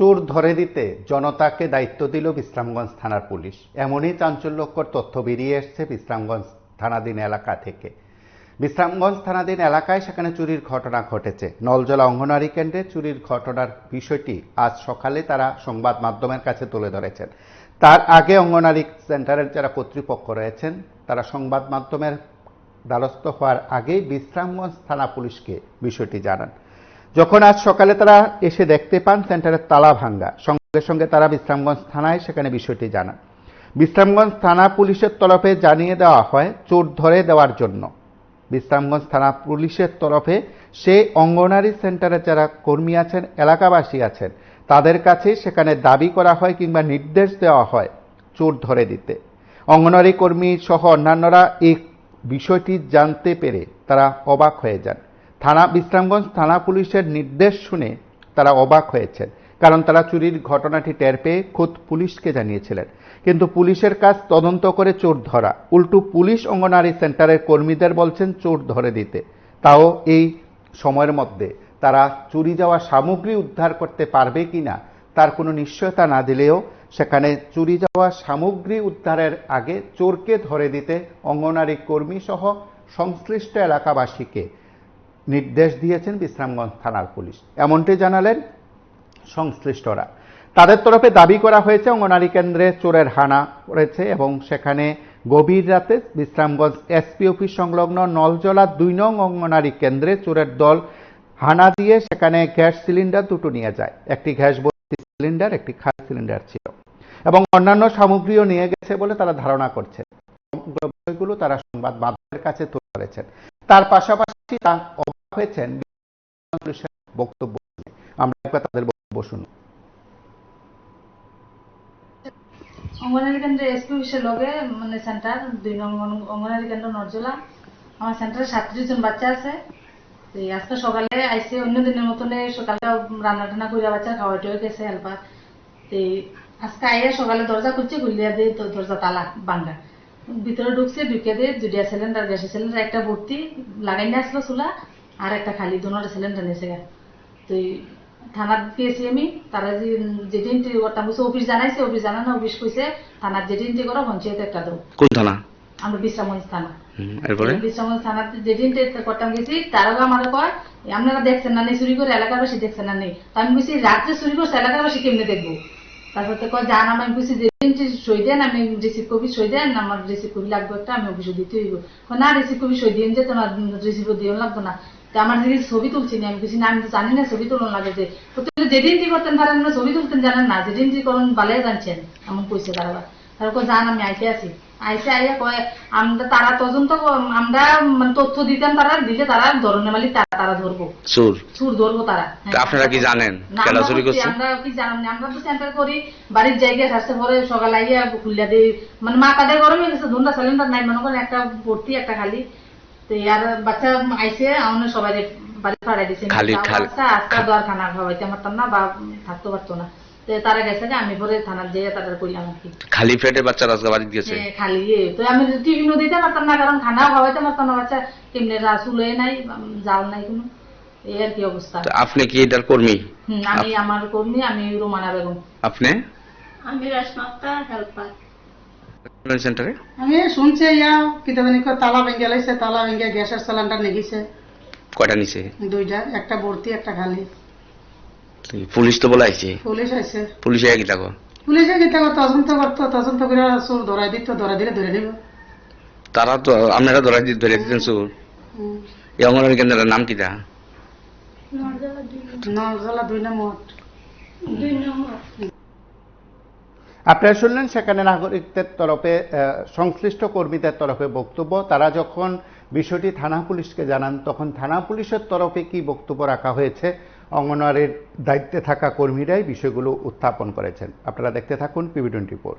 চোর ধরে দিতে জনতাকে দায়িত্ব দিল বিশ্রামগঞ্জ থানার পুলিশ। এমনই চাঞ্চল্যকর তথ্য বেরিয়ে এসছে বিশ্রামগঞ্জ থানাধীন এলাকা থেকে। বিশ্রামগঞ্জ থানাধীন এলাকায় সেখানে চুরির ঘটনা ঘটেছে। নলজলা অঙ্গনওয়াড়ি কেন্দ্রে চুরির ঘটনার বিষয়টি আজ সকালে তারা সংবাদ মাধ্যমের কাছে তুলে ধরেছেন। তার আগে অঙ্গনওয়াড়ি সেন্টারের যারা কর্তৃপক্ষ রয়েছেন তারা সংবাদ মাধ্যমের দ্বারস্থ হওয়ার আগেই বিশ্রামগঞ্জ থানা পুলিশকে বিষয়টি জানান। যখন আজ সকালে তারা এসে দেখতে পান সেন্টারের তালা ভাঙ্গা, সঙ্গে সঙ্গে তারা বিশ্রামগঞ্জ থানায় সেখানে বিষয়টি জানান। বিশ্রামগঞ্জ থানা পুলিশের তরফে জানিয়ে দেওয়া হয় চোর ধরে দেওয়ার জন্য। বিশ্রামগঞ্জ থানা পুলিশের তরফে সেই অঙ্গনওয়াড়ি সেন্টারে যারা কর্মী আছেন, এলাকাবাসী আছেন, তাদের কাছে সেখানে দাবি করা হয় কিংবা নির্দেশ দেওয়া হয় চোর ধরে দিতে। অঙ্গনওয়াড়ি কর্মী সহ অন্যান্যরা এই বিষয়টি জানতে পেরে তারা অবাক হয়ে যান। বিশ্রামগঞ্জ থানা পুলিশের নির্দেশ শুনে তারা অবাক হয়েছেন, কারণ তারা চুরির ঘটনাটি টের পেয়ে খোদ পুলিশকে জানিয়েছিলেন। কিন্তু পুলিশের কাজ তদন্ত করে চোর ধরা, উল্টো পুলিশ অঙ্গনওয়াড়ি সেন্টারের কর্মীদের বলছেন চোর ধরে দিতে। তাও এই সময়ের মধ্যে তারা চুরি যাওয়া সামগ্রী উদ্ধার করতে পারবে কিনা তার কোনো নিশ্চয়তা না দিলেও সেখানে চুরি যাওয়া সামগ্রী উদ্ধারের আগে চোরকে ধরে দিতে অঙ্গনওয়াড়ি কর্মী সহ সংশ্লিষ্ট এলাকাবাসীকে নির্দেশ দিয়েছেন বিশ্রামগঞ্জ থানার পুলিশ। এমনটি জানালেন সংশ্লিষ্টরা। তাদের তরফে দাবি করা হয়েছে অঙ্গনওয়াড়ি কেন্দ্রে চোরের হানা পড়েছে এবং সেখানে গভীর রাতে বিশ্রামগঞ্জ এসপি অফিস সংলগ্ন নলজলা 2 নং অঙ্গনওয়াড়ি কেন্দ্রে চোরের দল হানা দিয়ে সেখানে গ্যাস সিলিন্ডার দুটো নিয়ে যায়। একটি গ্যাস ভর্তি সিলিন্ডার, একটি খালি সিলিন্ডার ছিল এবং অন্যান্য সামগ্রীও নিয়ে গেছে বলে তারা ধারণা করছে। বিষয়গুলো তারা সংবাদ মাধ্যমের কাছে তুলে ধরেছেন। তার পাশাপাশি তারা অবাক হয়েছেন বক্তব্য। আমরা একবার তাদের বক্তব্য শুনি। অঙ্গনওয়াড়ি কেন্দ্রে এসপি অফিসের লগে মানে সেন্টার 2 নং অঙ্গনওয়াড়ি কেন্দ্র নরজলা। আমার সেন্টারে 37 জন বাচ্চা আছে। আজকে সকালে আইসে অন্য দিনের মতনে সকালে রান্না টান্না করে বাচ্চা খাওয়াইতে হয়ে গেছে হেল্পার। আজকে আইয়া সকালে দরজা খুলছে, খুলিয়া দিয়ে দরজা তালা ভাঙ্গা। ভিতরে ঢুকছে, ঢুকে দিয়ে 2টা সিলিন্ডার, গ্যাসের সিলিন্ডার একটা ভর্তি লাগাই নিয়ে আসলো চুলা, আর একটা খালি, দুটো সিলিন্ডার নিয়েছে গা। তো থানার গেছি আমি, তারা যেটি এন্ট্রি করতাম বলছে অফিস জানাইছে, অফিস জানানো অফিস কইছে থানার যেটি এন্ট্রি করো পঞ্চায়েত একটা দাও। কোন থানা? আমরা বিশ্রামগঞ্জ থানা। এরপরে বিশ্রামগঞ্জ থানাতে যেটি এন্ট্রি করতাম গেছি, তারাও আমার কয় আপনারা দেখছেন না নেই চুরি করে, এলাকাবাসী দেখছেন না নেই। তো আমি বলছি রাত্রে চুরি করছে এলাকাবাসী কেমনে দেখবো? তারপরে কয় জান আমি বলছি যে সই দেন, আমি রিসিভ কপি সই দেন, আমার রিসিভ কপি লাগবে একটা, আমি অফিসে দিতে হইব। না রিসিভ কপি সই দিয়ে যে তোমার রিসিভ দিয়ে লাগতো না। আমার যদি ছবি তুলছি না, আমি কিছু না, আমি তো জানি না ছবি তুলন লাগে। যে যেদিন কি করতেন তারা ছবি তুলতেন জানেন না, যেদিন কি করেন বালে জানছেন এমন কইছে তারা। তারপর জান আমি আইতে আছি, আইসে আইয়া কয় আমরা তারা তদন্ত আমরা মানে তথ্য দিতেন, তারা দিলে তারা ধরনের মালিক তারা ধরবো, চুর ধরবো তারা। আপনারা কি জানেন আমরা কি জানাম না, আমরা তো সেন্টার করি বাড়ির জায়গায় আসতে পরে সকালে আইয়া খুলিয়া দিই। মানে মা তাদের গরমে গেছে, দুটা সিলিন্ডার নাই মনে করেন, একটা ভর্তি একটা খালি। আর বাচ্চা আইসে আমাদের সবাই বাড়ি ফাড়াই দিচ্ছে, আজকে দোয়ার খানা খাওয়াইতে পারতাম না বা থাকতে পারতো না। তারা গেছে যে আমি পরে থানার যেয়ে তাদের করলাম আর কি। খালি পেটে বাচ্চা রাজগা বাড়ি গেছে খালি। তো আমি টিফিনও দিতে পারতাম না, কারণ খানাও খাওয়াইতে পারতাম না। বাচ্চা কেমনে চুলে নাই, জাল নাই কোনো, এই আর কি অবস্থা। আপনি কি এটার কর্মী? আমি আমার কর্মী, আমি রোমানা বেগম। আপনি? আমি রাজমাতা হেল্পার। সেন্টারে আমি শুনছি ইয়া কিতাবানি তালা ভেঙে লাইছে, তালা ভেঙে গ্যাসের সিলিন্ডার নিয়েছে। কয়টা নিছে? 2টা, একটা ভর্তি একটা খালি। পুলিশ তো বলাইছে? পুলিশ আইছে। পুলিশে কি থাকো? পুলিশে কি থাকো তদন্ত করতো, তদন্ত করে চোর ধরাই দিত, ধরা দিলে ধরে নিব। তারা তো আপনারা ধরে দিতেন চোর। এই অঙ্গনওয়াড়ি কেন্দ্রের নাম কিটা? নলজলা 2 নম্বর। আপনারা শুনলেন সেখানে নাগরিকদের তরফে সংশ্লিষ্ট কর্মীদের তরফে বক্তব্য। তারা যখন বিষয়টি থানা পুলিশকে জানান তখন থানা পুলিশের তরফে কি বক্তব্য রাখা হয়েছে, অঙ্গনওয়াড়ির দায়িত্বে থাকা কর্মীরাই বিষয়গুলো উত্থাপন করেছেন। আপনারা দেখতে থাকুন PB24।